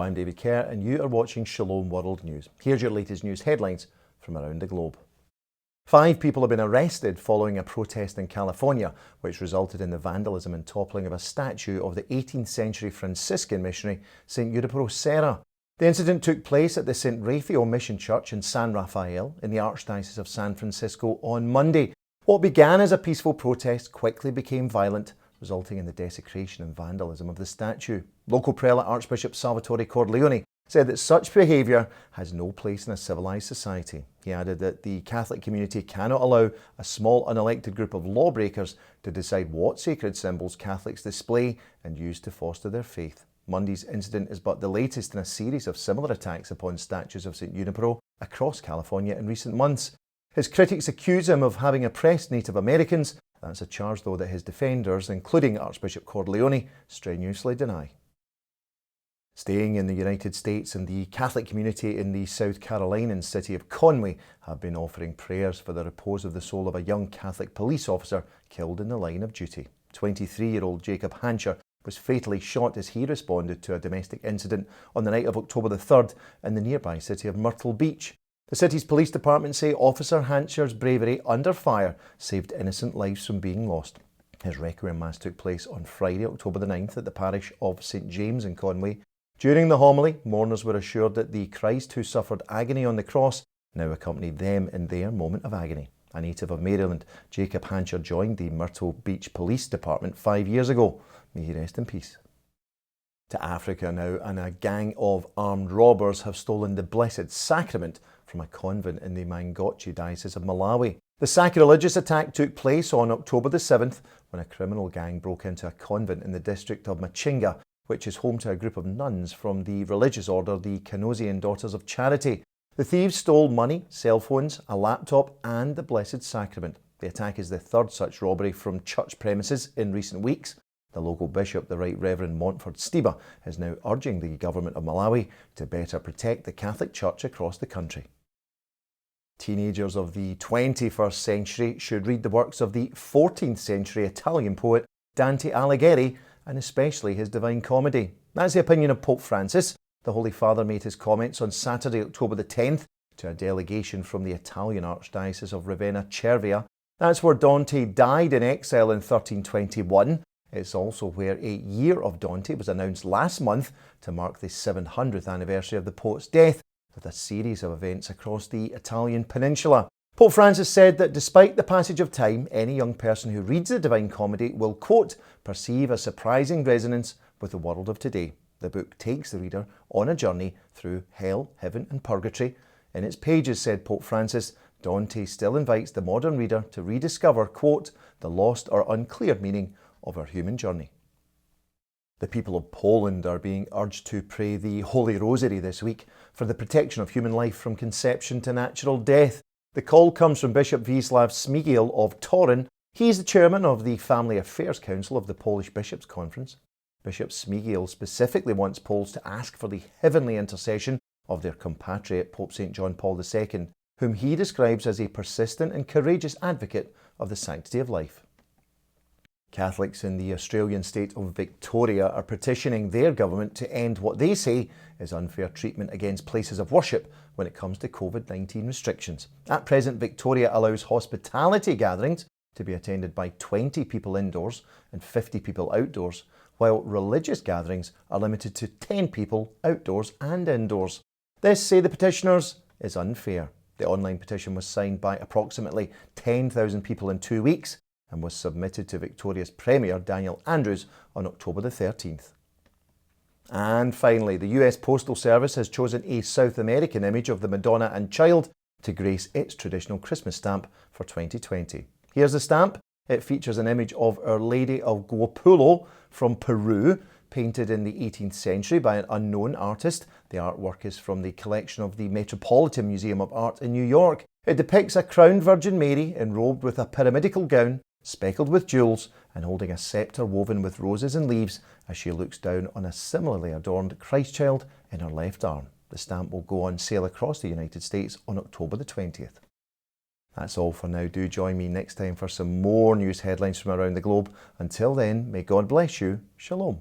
I'm David Kerr and you are watching Shalom World News. Here's your latest news headlines from around the globe. 5 people have been arrested following a protest in California, which resulted in the vandalism and toppling of a statue of the 18th century Franciscan missionary Saint Junipero Serra. The incident took place at the Saint Rafael Mission Church in San Rafael in the Archdiocese of San Francisco on Monday. What began as a peaceful protest quickly became violent, resulting in the desecration and vandalism of the statue. Local prelate Archbishop Salvatore Cordileone said that such behaviour has no place in a civilized society. He added that the Catholic community cannot allow a small unelected group of lawbreakers to decide what sacred symbols Catholics display and use to foster their faith. Monday's incident is but the latest in a series of similar attacks upon statues of St. Junipero across California in recent months. His critics accuse him of having oppressed Native Americans. That's a charge, though, that his defenders, including Archbishop Cordileone, strenuously deny. Staying in the United States, and the Catholic community in the South Carolinian city of Conway have been offering prayers for the repose of the soul of a young Catholic police officer killed in the line of duty. 23-year-old Jacob Hancher was fatally shot as he responded to a domestic incident on the night of October the 3rd in the nearby city of Myrtle Beach. The city's police department say Officer Hancher's bravery under fire saved innocent lives from being lost. His Requiem Mass took place on Friday, October the 9th at the parish of St James in Conway. During the homily, mourners were assured that the Christ who suffered agony on the cross now accompanied them in their moment of agony. A native of Maryland, Jacob Hancher joined the Myrtle Beach Police Department 5 years ago. May he rest in peace. To Africa now, and a gang of armed robbers have stolen the Blessed Sacrament from a convent in the Mangochi Diocese of Malawi. The sacrilegious attack took place on October the 7th when a criminal gang broke into a convent in the district of Machinga, which is home to a group of nuns from the religious order the Canosian Daughters of Charity. The thieves stole money, cell phones, a laptop and the Blessed Sacrament. The attack is the third such robbery from church premises in recent weeks. The local bishop, the Right Reverend Montford Stiba, is now urging the government of Malawi to better protect the Catholic Church across the country. Teenagers of the 21st century should read the works of the 14th century Italian poet Dante Alighieri, and especially his Divine Comedy. That's the opinion of Pope Francis. The Holy Father made his comments on Saturday, October the 10th, to a delegation from the Italian Archdiocese of Ravenna Cervia. That's where Dante died in exile in 1321. It's also where a year of Dante was announced last month to mark the 700th anniversary of the poet's death, with a series of events across the Italian peninsula. Pope Francis said that despite the passage of time, any young person who reads the Divine Comedy will, quote, perceive a surprising resonance with the world of today. The book takes the reader on a journey through hell, heaven and purgatory. In its pages, said Pope Francis, Dante still invites the modern reader to rediscover, quote, the lost or unclear meaning of our human journey. The people of Poland are being urged to pray the Holy Rosary this week for the protection of human life from conception to natural death. The call comes from Bishop Wiesław Śmigiel of Torun. He is the chairman of the Family Affairs Council of the Polish Bishops' Conference. Bishop Śmigiel specifically wants Poles to ask for the heavenly intercession of their compatriot Pope St. John Paul II, whom he describes as a persistent and courageous advocate of the sanctity of life. Catholics in the Australian state of Victoria are petitioning their government to end what they say is unfair treatment against places of worship when it comes to COVID-19 restrictions. At present, Victoria allows hospitality gatherings to be attended by 20 people indoors and 50 people outdoors, while religious gatherings are limited to 10 people outdoors and indoors. This, say the petitioners, is unfair. The online petition was signed by approximately 10,000 people in 2 weeks and was submitted to Victoria's Premier Daniel Andrews on October the 13th. And finally, the US Postal Service has chosen a South American image of the Madonna and Child to grace its traditional Christmas stamp for 2020. Here's the stamp. It features an image of Our Lady of Guapulo from Peru, painted in the 18th century by an unknown artist. The artwork is from the collection of the Metropolitan Museum of Art in New York. It depicts a crowned Virgin Mary enrobed with a pyramidical gown, speckled with jewels, and holding a sceptre woven with roses and leaves as she looks down on a similarly adorned Christ child in her left arm. The stamp will go on sale across the United States on October the 20th. That's all for now. Do join me next time for some more news headlines from around the globe. Until then, may God bless you. Shalom.